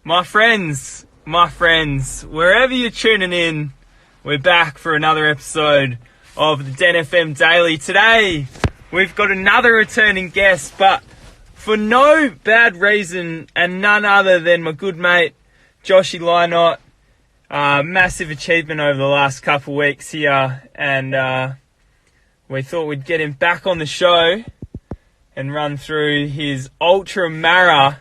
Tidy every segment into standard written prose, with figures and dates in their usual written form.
My friends, wherever you're tuning in, we're back for another episode of the Den FM Daily. Today, we've got another returning guest, but for no bad reason, and none other than my good mate, Josh Lynott. Massive achievement over the last couple of weeks here, and we thought we'd get him back on the show and run through his Ultra Marathon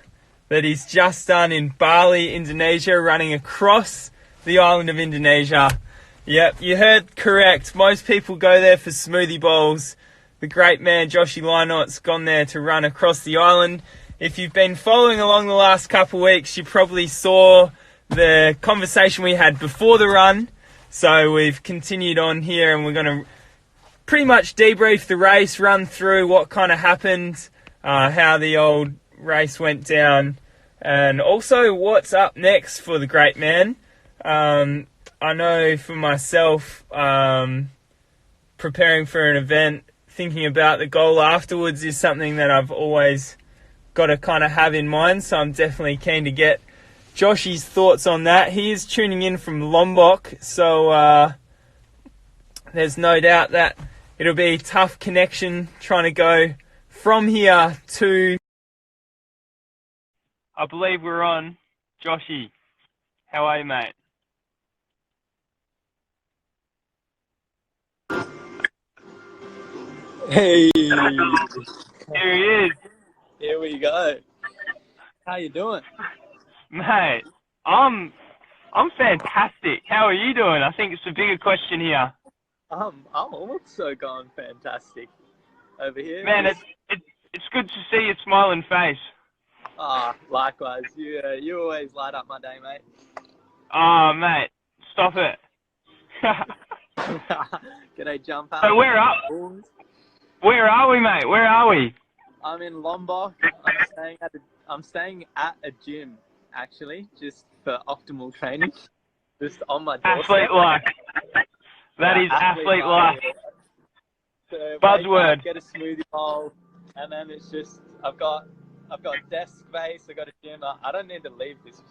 that he's just done in Bali, Indonesia, running across the island of Indonesia. Yep, you heard correct. Most people go there for smoothie bowls. The great man, Josh Lynott's gone there to run across the island. If you've been following along the last couple of weeks, you probably saw the conversation we had before the run. So we've continued on here and we're going to pretty much debrief the race, run through what kind of happened, how the old race went down, and also what's up next for the great man. I know for myself, preparing for an event, thinking about the goal afterwards is something that I've always got to kind of have in mind, so I'm definitely keen to get Joshy's thoughts on that. He is tuning in from Lombok, so there's no doubt that it'll be a tough connection trying to go from here to... I believe we're on. Joshy, how are you, mate? Hey, Here he is. here we go. How you doing? Mate, I'm fantastic. How are you doing? I think it's a bigger question here. I'm also going fantastic over here. Man, it's good to see your smiling face. Likewise. You always light up my day, mate. Oh, mate, stop it. G'day, jump out. So where are we, mate? Where are we? I'm in Lombok. I'm staying at a gym, actually, just for optimal training. Just on my doorstep. Athlete life. That is athlete life. So Buzzword. Get a smoothie bowl, and then it's just I've got desk space. I got a gym. I don't need to leave this.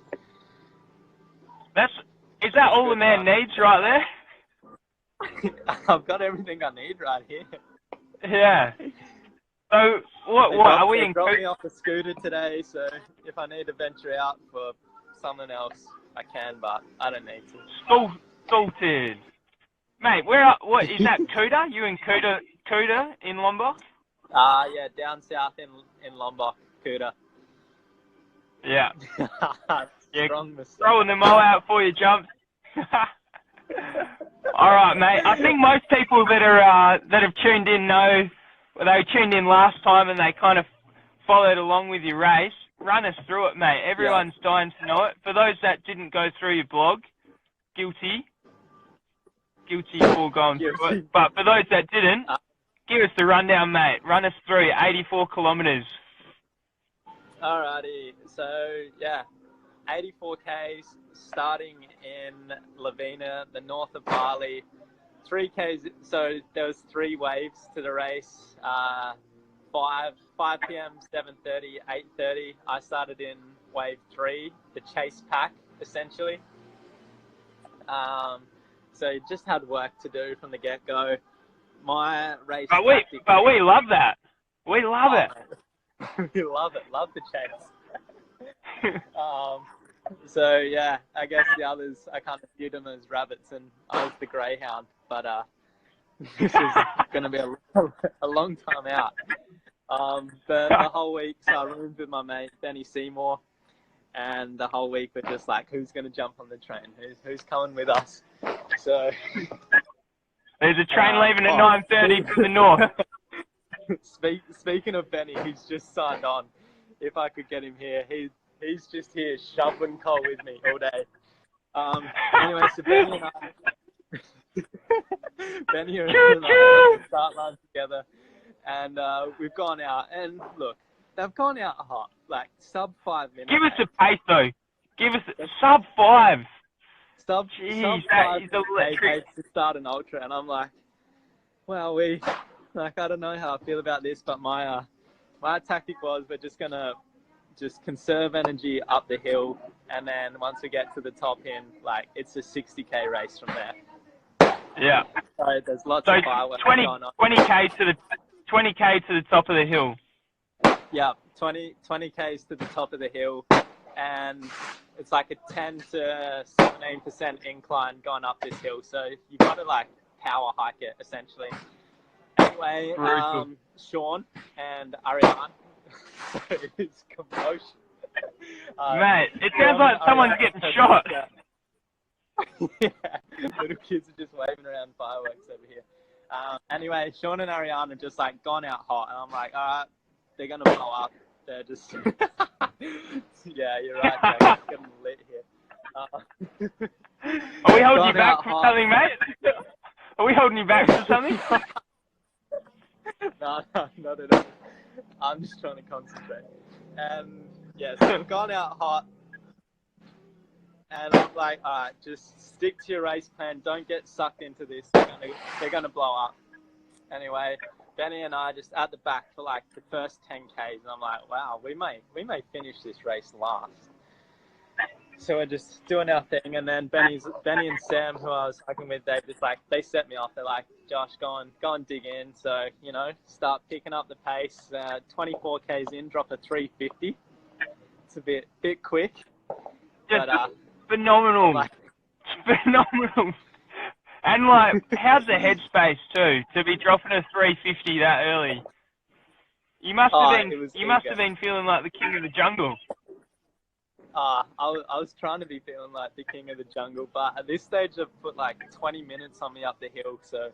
Is that all the man needs right there? I've got everything I need right here. Yeah. So what are we in? They dropped me off a scooter today, so if I need to venture out for something else, I can, but I don't need to. Salted. Mate, what is that, Kuta? You in Kuta in Lombok? Yeah, down south in Lombok, Kuta. Yeah. Strong mistake. Throwing them all out for you, jump. All right, mate. I think most people that have tuned in know, well, they tuned in last time and they kind of followed along with your race. Run us through it, mate. Everyone's dying to know it. For those that didn't go through your blog, guilty for going through it. But for those that didn't, give us the rundown, mate. Run us through 84 kilometres. Alrighty. So, 84 Ks starting in Lavina, the north of Bali. 3 Ks, so there was 3 waves to the race. 5 p.m., 7:30, 8:30. I started in wave 3, the chase pack, essentially. So just had work to do from the get-go. My race... But we love that. We love it. We love it. Love the chase. So, yeah, I guess the others, I kind of viewed them as rabbits, and I was the greyhound. But this is going to be a long time out. But the whole week, so I roomed with my mate, Benny Seymour. And the whole week we're just like, who's going to jump on the train? Who's coming with us? So there's a train leaving at 9:30 from the north. Speaking of Benny, he's just signed on. If I could get him here, he's just here shoveling coal with me all day. Anyway, so Benny and I start line together, and we've gone out. And look, they've gone out hot, like sub 5 minutes. Give us a pace though. Give us a sub 5. Sub 5 pace to start an ultra, and I'm like, well, I don't know how I feel about this, but my tactic was we're just gonna conserve energy up the hill, And then once we get to the top end, like, it's a 60K race from there. Yeah. So there's lots So of fireworks 20, going on. 20K to the top of the hill. Yeah, 20Ks to the top of the hill, and it's like a 10 to 17% incline going up this hill. So you got to like power hike it essentially. Anyway, Sean and Ariane, it's commotion. Mate, it sounds like someone's getting shot. Yeah, little kids are just waving around fireworks over here. Anyway, Sean and Ariane are just like gone out hot, and I'm like, all right, they're gonna blow up. They're just, yeah, you're right. They're getting lit here. Are we holding you back for something, mate? Are we holding you back for something? No, not at all. I'm just trying to concentrate. And yeah, so we've gone out hot. And I'm like, all right, just stick to your race plan. Don't get sucked into this. They're gonna blow up. Anyway, Benny and I just at the back for like the first 10Ks, and I'm like, wow, we may finish this race last. So we're just doing our thing, and then Benny and Sam, who I was hiking with, they set me off. They're like, Josh, go and dig in. So, you know, start picking up the pace. 24Ks in, drop a 350. It's a bit quick. Just but, phenomenal. Like, phenomenal. And like, how's the headspace too to be dropping a 350 that early? You must have been feeling like the king of the jungle. I was trying to be feeling like the king of the jungle, but at this stage I've put like 20 minutes on me up the hill, so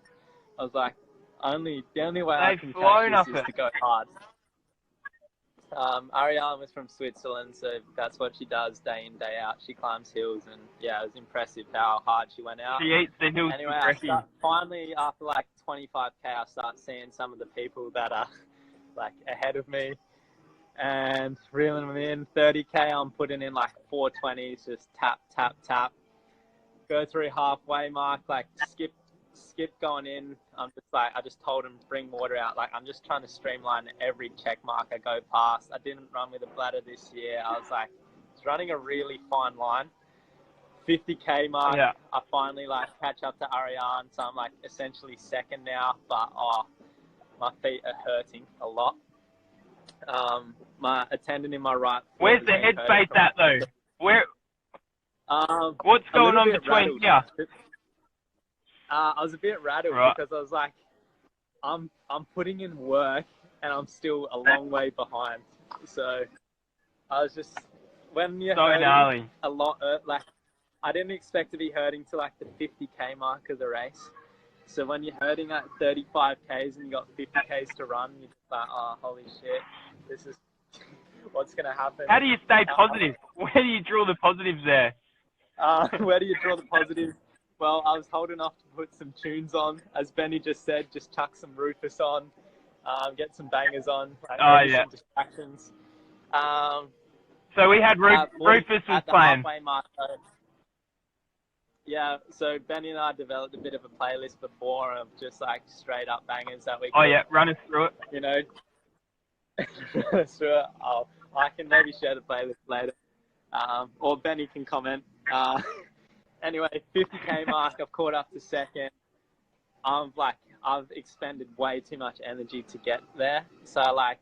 I was like, the only way I can catch this is to go hard. Ariane was from Switzerland, so that's what she does day in, day out. She climbs hills, and yeah, it was impressive how hard she went out. She eats the hills. Anyway, finally, after like 25K, I start seeing some of the people that are like ahead of me and reeling them in. 30K, I'm putting in like 420s, just tap, tap, tap. Go through halfway mark, like skip going in. I just told him to bring water out. Like, I'm just trying to streamline every check mark I go past. I didn't run with a bladder this year. I was running a really fine line. 50K mark, yeah. I finally like catch up to Ariane, so I'm like essentially second now, but my feet are hurting a lot. My tendon in my right foot. Where's the headspace at though? What's going on between here? I was a bit rattled because I was like, I'm putting in work and I'm still a long way behind. So I was just, when you're hurting a lot, like, I didn't expect to be hurting to like the 50K mark of the race. So when you're hurting at 35Ks and you got 50Ks to run, you're just like, oh, holy shit, this is what's going to happen. How do you stay positive? Where do you draw the positives there? Where do you draw the positives? Well, I was holding off to put some tunes on. As Benny just said, just chuck some Rufus on, get some bangers on, some distractions. So we had Rufus was playing. Yeah, so Benny and I developed a bit of a playlist before of just like straight up bangers that we could, Oh yeah, run us through it. You know, sure. I can maybe share the playlist later, or Benny can comment. Anyway, 50K mark, I've caught up to second. I've expended way too much energy to get there. So I like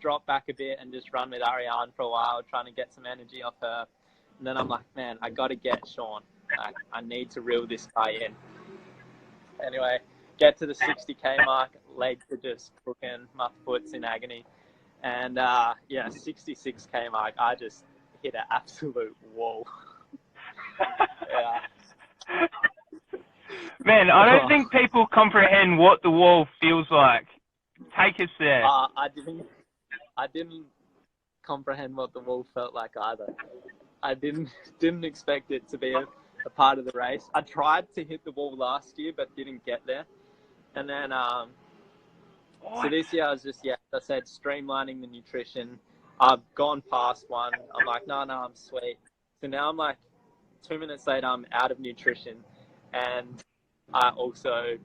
drop back a bit and just run with Ariane for a while, trying to get some energy off her. And then I'm like, man, I got to get Sean. I need to reel this guy in. Anyway, get to the 60K mark, legs are just crooking, my foot's in agony. And 66K mark, I just hit an absolute wall. Yeah. Man, I don't think people comprehend what the wall feels like. Take us there. I didn't comprehend what the wall felt like either. I didn't expect it to be a part of the race. I tried to hit the wall last year, but didn't get there. And then, so this year I was just, I said, streamlining the nutrition. I've gone past one. I'm like, no, I'm sweet. So now I'm like, 2 minutes later, I'm out of nutrition, and I also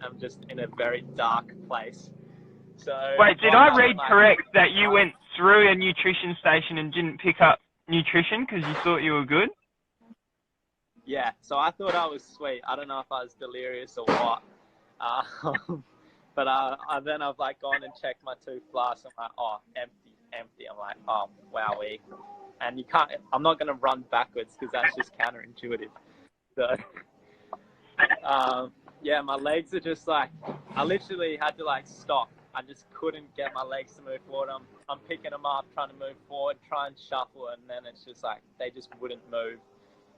am just in a very dark place. So wait, did I read correct that you went through a nutrition station and didn't pick up nutrition because you thought you were good? Yeah, so I thought I was sweet. I don't know if I was delirious or what. But then I've like gone and checked my 2 flasks. I'm like, oh, empty. I'm like, oh, wowee. And you can't, I'm not going to run backwards because that's just counterintuitive. So, yeah, my legs are just like, I literally had to like stop. I just couldn't get my legs to move forward. I'm picking them up, trying to move forward, try and shuffle, and then it's just like, they just wouldn't move.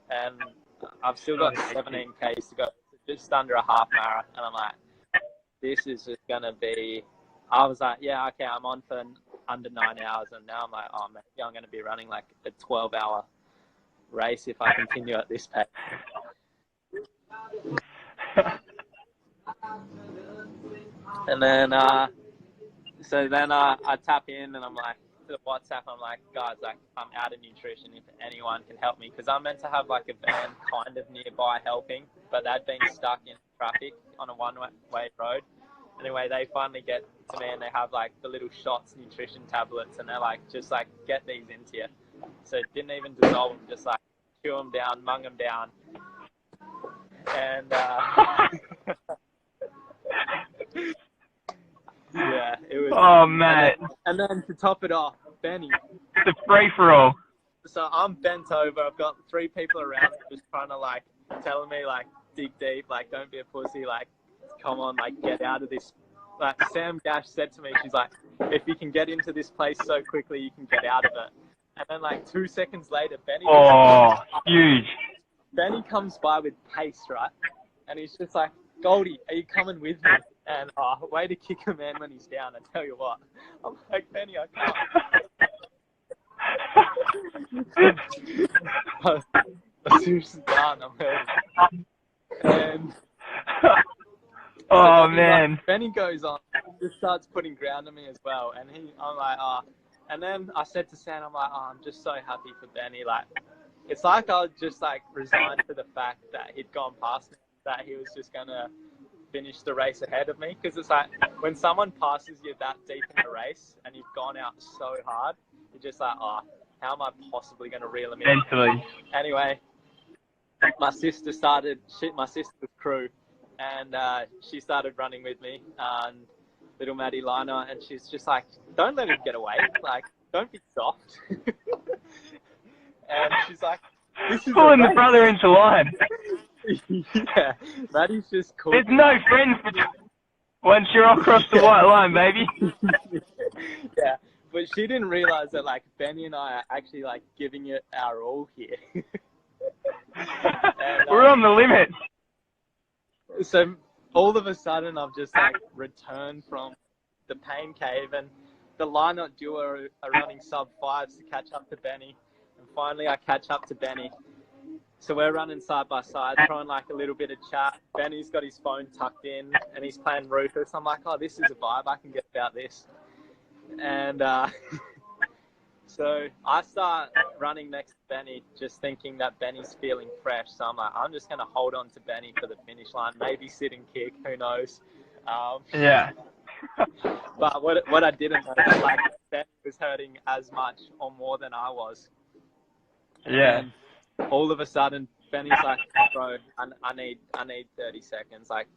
And I've still got 17 Ks to go, just under a half marathon, and I'm like, this is just gonna be. I was like, yeah, okay, I'm on for under 9 hours, and now I'm like, oh man, I'm gonna be running like a 12-hour race if I continue at this pace. And then, so then I tap in, and I'm like, to WhatsApp, I'm like, guys, like, I'm out of nutrition. If anyone can help me, because I'm meant to have like a van kind of nearby helping, but they'd been stuck in traffic on a one-way road. Anyway, they finally get to me, and they have like the little shots nutrition tablets, and they're like, just like, get these into you. So it didn't even dissolve them, just like chew them down, mung them down, and yeah, it was. Oh, man. And then to top it off, Benny. It's a free-for-all. So I'm bent over. I've got 3 people around me just trying to like, telling me like, dig deep, like, don't be a pussy, like, come on, like, get out of this. Like, Sam Gash said to me, she's like, if you can get into this place so quickly, you can get out of it. And then like 2 seconds later, Huge. Benny comes by with pace, right? And he's just like, Goldie, are you coming with me? And way to kick a man when he's down, I tell you what. I'm like, Benny, I can't. I'm seriously done, I'm hurting. And oh, man. Like, Benny goes on, just starts putting ground on me as well. And I'm like, And then I said to Sam, I'm like, I'm just so happy for Benny. Like, it's like I was just like resigned to the fact that he'd gone past me, that he was just going to finish the race ahead of me. Because it's like, when someone passes you that deep in the race and you've gone out so hard, you're just like, how am I possibly going to reel him in? Mentally. Anyway, my sister was crew, and she started running with me, and little Maddie Lynott, and she's just like, don't let him get away, like, don't be soft. And she's like, this is pulling the brother into line. Yeah, Maddie's just cool. There's no friends once you're across the white line, baby. Yeah, but she didn't realize that like Benny and I are actually like giving it our all here. And, we're on the limit. So all of a sudden, I've just like returned from the pain cave, and the Lynott duo are running sub-5s to catch up to Benny. And finally, I catch up to Benny. So we're running side by side, throwing like a little bit of chat. Benny's got his phone tucked in, and he's playing Rufus. I'm like, oh, this is a vibe. I can get about this. And so I start running next to Benny, just thinking that Benny's feeling fresh. So I'm like, I'm just going to hold on to Benny for the finish line, maybe sit and kick, who knows. Yeah. But what I didn't know is like Benny was hurting as much or more than I was. Yeah. And all of a sudden, Benny's like, bro, I need 30 seconds. Like,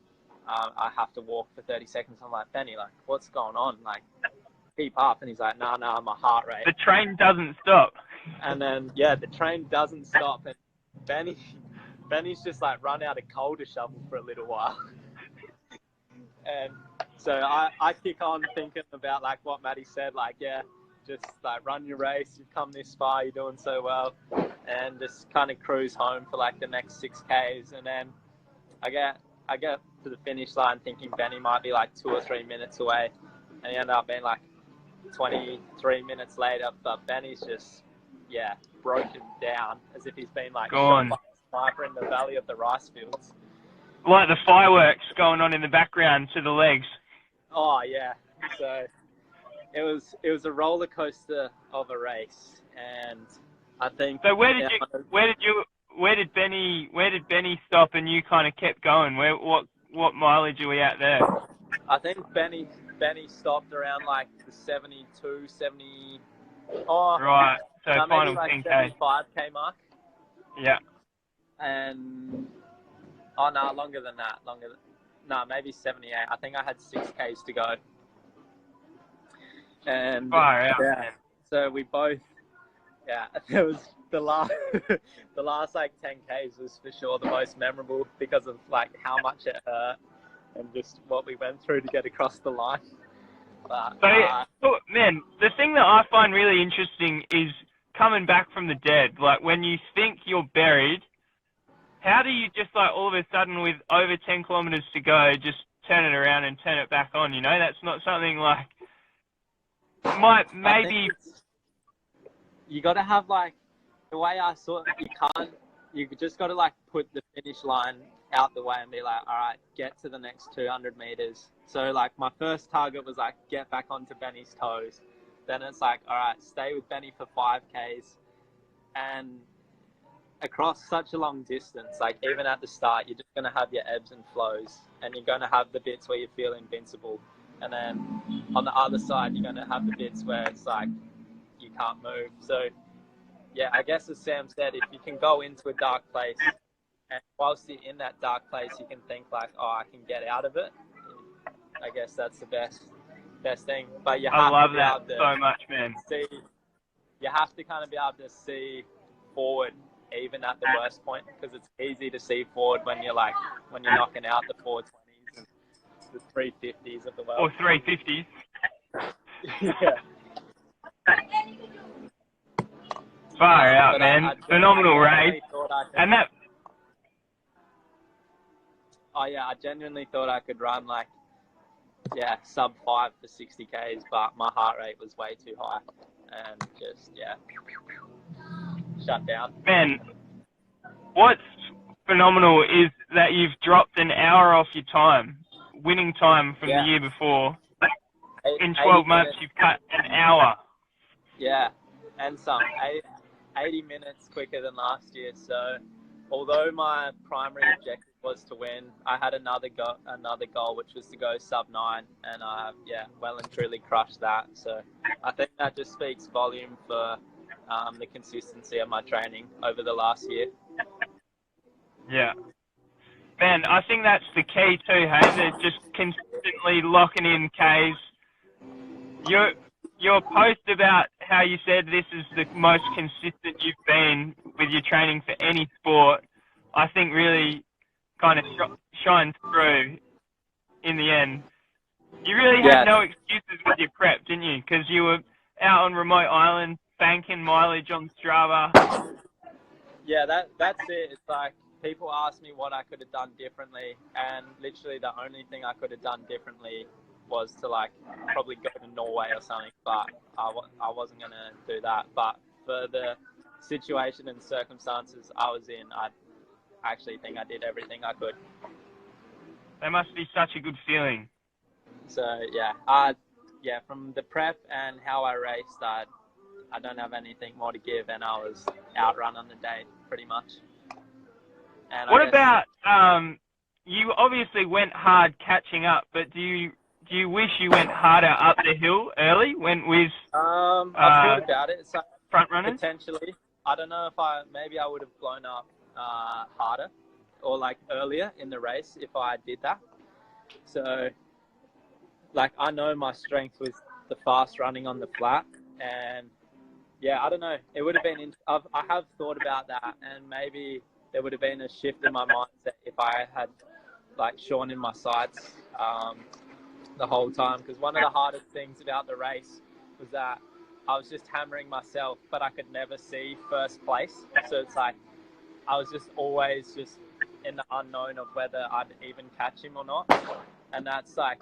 I have to walk for 30 seconds. I'm like, Benny, like, what's going on? Like, keep up. And he's like, no, my heart rate. The train doesn't stop. And then, yeah, the train doesn't stop. And Benny's just like run out of coal to shovel for a little while. And so I kick on thinking about like what Maddie said, like, yeah, just like run your race. You've come this far. You're doing so well. And just kind of cruise home for like the next 6Ks. And then I get to the finish line thinking Benny might be like 2 or 3 minutes away. And he ended up being like 23 minutes later. But Benny's just, yeah, broken down as if he's been like shot by a sniper in the valley of the rice fields. Like the fireworks going on in the background to the legs. Oh, yeah. So it was a roller coaster of a race. And I think. So where did Benny stop and you kind of kept going? What mileage are we at there? I think Benny stopped around like the 72, 70, Oh, Right. So maybe final like 10K. 75k mark. Yeah. And no, longer than that. Maybe 78. I think I had 6Ks to go. And Far out, yeah, man. so we both, it was the last, the last like 10Ks was for sure the most memorable because of like how much it hurt and just what we went through to get across the line. But So, man, the thing that I find really interesting is coming back from the dead. Like, when you think you're buried, how do you just, like, all of a sudden with over 10 kilometers to go, just turn it around and turn it back on, you know? That's not something, like, I think maybe... you got to have, like, the way I saw it, you just got to, like, put the finish line out the way and be like, all right, get to the next 200 meters. So, like, my first target was, like, get back onto Benny's toes. Then it's like, all right, stay with Benny for 5Ks. And across such a long distance, like, even at the start, you're just going to have your ebbs and flows. And you're going to have the bits where you feel invincible. And then on the other side, you're going to have the bits where it's like, you can't move. So, yeah, I guess as Sam said, if you can go into a dark place, and whilst you're in that dark place, you can think like, oh, I can get out of it. I guess that's the best thing. But you have to be able to so much, man. You have to kind of be able to see forward, even at the worst point, because it's easy to see forward when you're knocking out the 420s and the 350s of the world. Or 350s. Yeah. Far out, man. Phenomenal race. And that... Oh, yeah, I genuinely thought I could run, like, sub 5 for 60Ks, but my heart rate was way too high. And just, shut down. Man, what's phenomenal is that you've dropped an hour off your time, winning time from the year before. In 12 months, you've cut an hour. Yeah, and some. 80 minutes quicker than last year. So, although my primary objective was to win, I had another goal, which was to go sub 9, and I well and truly crushed that. So, I think that just speaks volume for the consistency of my training over the last year. Yeah. Man, I think that's the key too, hey? They're just consistently locking in Ks. Your post about how you said this is the most consistent you've been with your training for any sport, I think really kind of shines through in the end. You really had no excuses with your prep, didn't you? Because you were out on remote island, banking mileage on Strava. Yeah, that's it. It's like people ask me what I could have done differently, and literally the only thing I could have done differently was to like probably go to Norway or something, but I wasn't going to do that. But for the situation and circumstances I was in, I actually think I did everything I could. That must be such a good feeling. So from the prep and how I raced, I don't have anything more to give, and I was outrun on the day pretty much. And what about you obviously went hard catching up, but do you wish you went harder up the hill early? Went with I've thought about it. So front runners? Potentially. I don't know if maybe I would have blown up harder or like earlier in the race if I did that. So like I know my strength was the fast running on the flat, and I don't know. It would have been. I have thought about that, and maybe there would have been a shift in my mindset if I had like Sean in my sights the whole time. Because one of the hardest things about the race was that I was just hammering myself, but I could never see first place. So it's like I was just always just in the unknown of whether I'd even catch him or not. And that's like,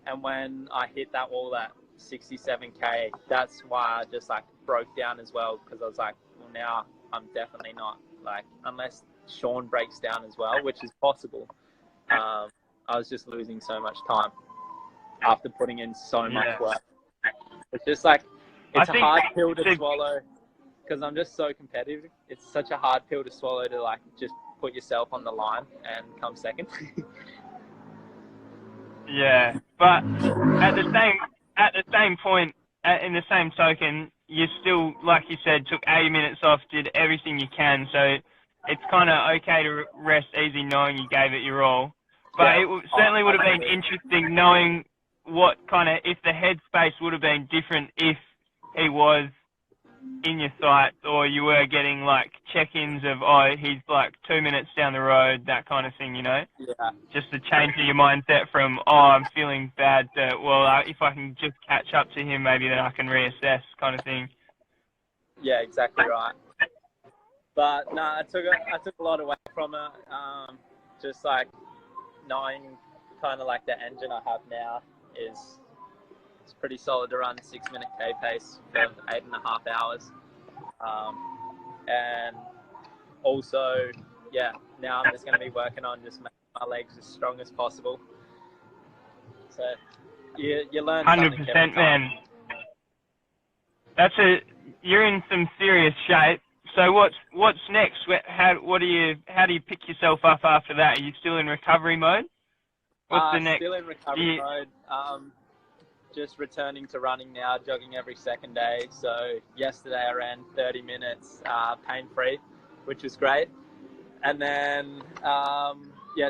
and when I hit that wall at 67K, that's why I just like broke down as well, because I was like, well, now I'm definitely not, like, unless Sean breaks down as well, which is possible. I was just losing so much time after putting in so much work. It's just like, it's a hard pill to swallow because I'm just so competitive. It's such a hard pill to swallow to like just put yourself on the line and come second. Yeah, but at the same point, in the same token, you still, like you said, took 80 minutes off, did everything you can. So it's kind of okay to rest easy knowing you gave it your all. But Yeah. it certainly would have been interesting knowing what kind of, if the headspace would have been different if he was in your sights, or you were getting like check-ins of, oh, he's like 2 minutes down the road, that kind of thing, you know? Yeah. Just to change your mindset from, oh, I'm feeling bad, to, well, if I can just catch up to him, maybe then I can reassess, kind of thing. Yeah, exactly right. But no, I took a lot away from it. Just like knowing kind of like the engine I have now is it's pretty solid to run 6 minute K pace for 8.5 hours. And also, yeah, now I'm just going to be working on just making my legs as strong as possible. So you learn 100%, man. You're in some serious shape. So what's next? How do you pick yourself up after that? Are you still in recovery mode? What's the next? Still in recovery mode. Just returning to running now, jogging every second day. So yesterday I ran 30 minutes pain-free, which was great. And then,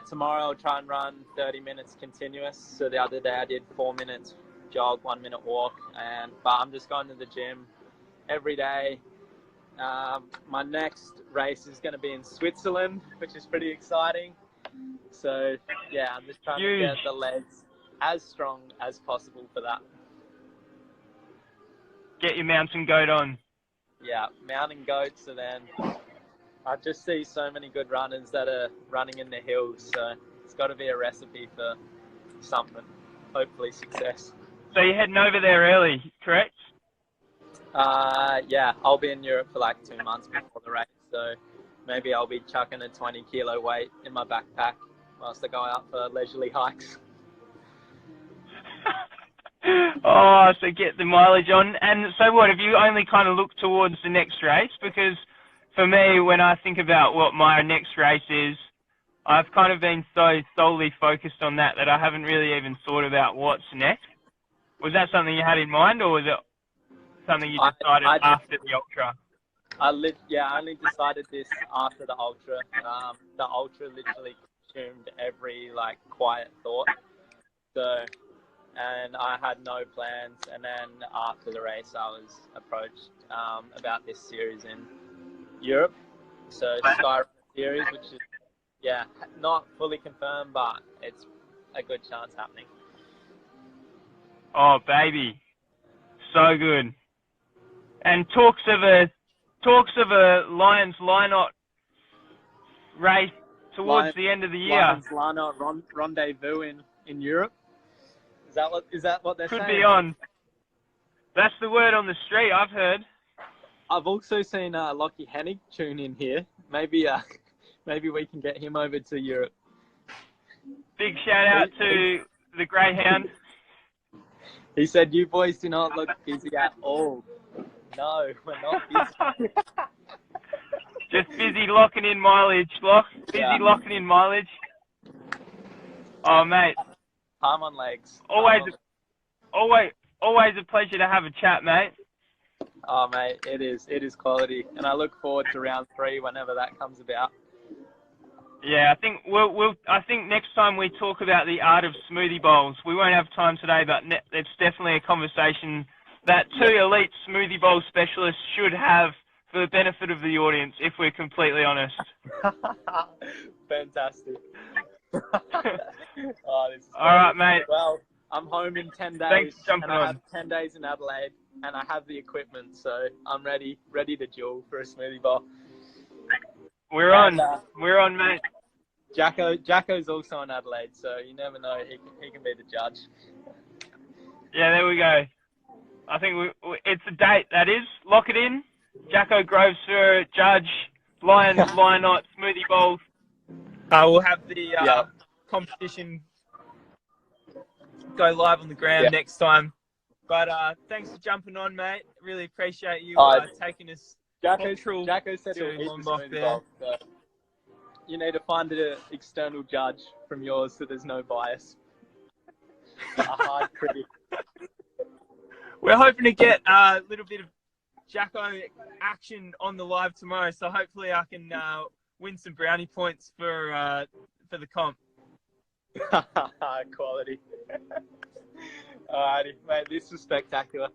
tomorrow I'll try and run 30 minutes continuous. So the other day I did 4 minutes jog, 1 minute walk. But I'm just going to the gym every day. My next race is going to be in Switzerland, which is pretty exciting. So, yeah, I'm just trying to get the legs as strong as possible for that. Get your mountain goat on. Yeah, mountain goats, and then I just see so many good runners that are running in the hills, so it's got to be a recipe for something, hopefully success. So you're heading over there early, correct? Yeah, I'll be in Europe for like 2 months before the race, so maybe I'll be chucking a 20-kilo weight in my backpack whilst I go out for leisurely hikes. Oh, so get the mileage on. And so what, have you only kind of looked towards the next race? Because for me, when I think about what my next race is, I've kind of been so solely focused on that I haven't really even thought about what's next. Was that something you had in mind, or was it something you decided after the Ultra? I only decided this after the Ultra. The Ultra literally consumed every like quiet thought. So, and I had no plans. And then after the race, I was approached about this series in Europe. So Sky series, which is not fully confirmed, but it's a good chance happening. Oh baby, so good. And talks of a Lions Lynott race towards the end of the year. Lions Lynott rendezvous in Europe. Is that what they're saying? Could be on. That's the word on the street, I've heard. I've also seen Lockie Hennig tune in here. Maybe we can get him over to Europe. Big shout out to the Greyhound. He said, "You boys do not look busy at all." No, we're not busy. Just busy locking in mileage, locking in mileage. Oh, mate. Time on legs. Always a pleasure to have a chat, mate. Oh, mate, it is quality, and I look forward to round 3 whenever that comes about. Yeah, I think I think next time we talk about the art of smoothie bowls, we won't have time today, but it's definitely a conversation that 2 elite smoothie bowl specialists should have for the benefit of the audience, if we're completely honest. Fantastic. This is all right, mate. Well, I'm home in 10 days. Thanks for jumping and I on. have 10 days in Adelaide, and I have the equipment, so I'm ready to duel for a smoothie bowl. We're on, mate. Jacko's also in Adelaide, so you never know. He can be the judge. Yeah, there we go. I think it's a date, that is. Lock it in. Jacko Groves for judge. Lions Lynott smoothie bowls. We'll have the competition go live on the ground next time. But thanks for jumping on, mate. Really appreciate you taking us. Jacko said he'll eat the smoothie bowl, so you need to find an external judge from yours so there's no bias. A hard critic. We're hoping to get a little bit of Jacko action on the live tomorrow, so hopefully I can win some brownie points for the comp. Quality. Alrighty, mate. This was spectacular.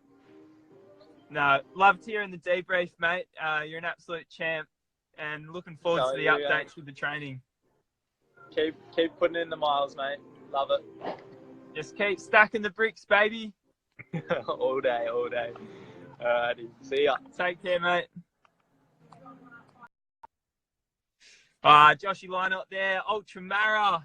No, loved hearing the debrief, mate. You're an absolute champ, and looking forward to the updates with the training. Keep putting in the miles, mate. Love it. Just keep stacking the bricks, baby. all day. Alrighty, see ya. Take care, mate. Josh Lynott there, Ultra Marathon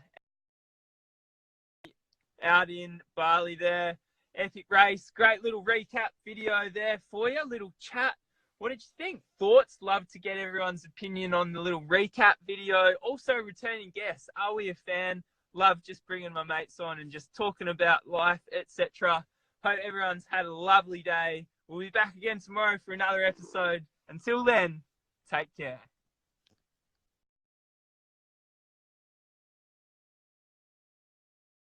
out in Bali there. Epic race. Great little recap video there for you. Little chat. What did you think? Thoughts? Love to get everyone's opinion on the little recap video. Also, returning guests. Are we a fan? Love just bringing my mates on and just talking about life, etc. Hope everyone's had a lovely day. We'll be back again tomorrow for another episode. Until then, take care.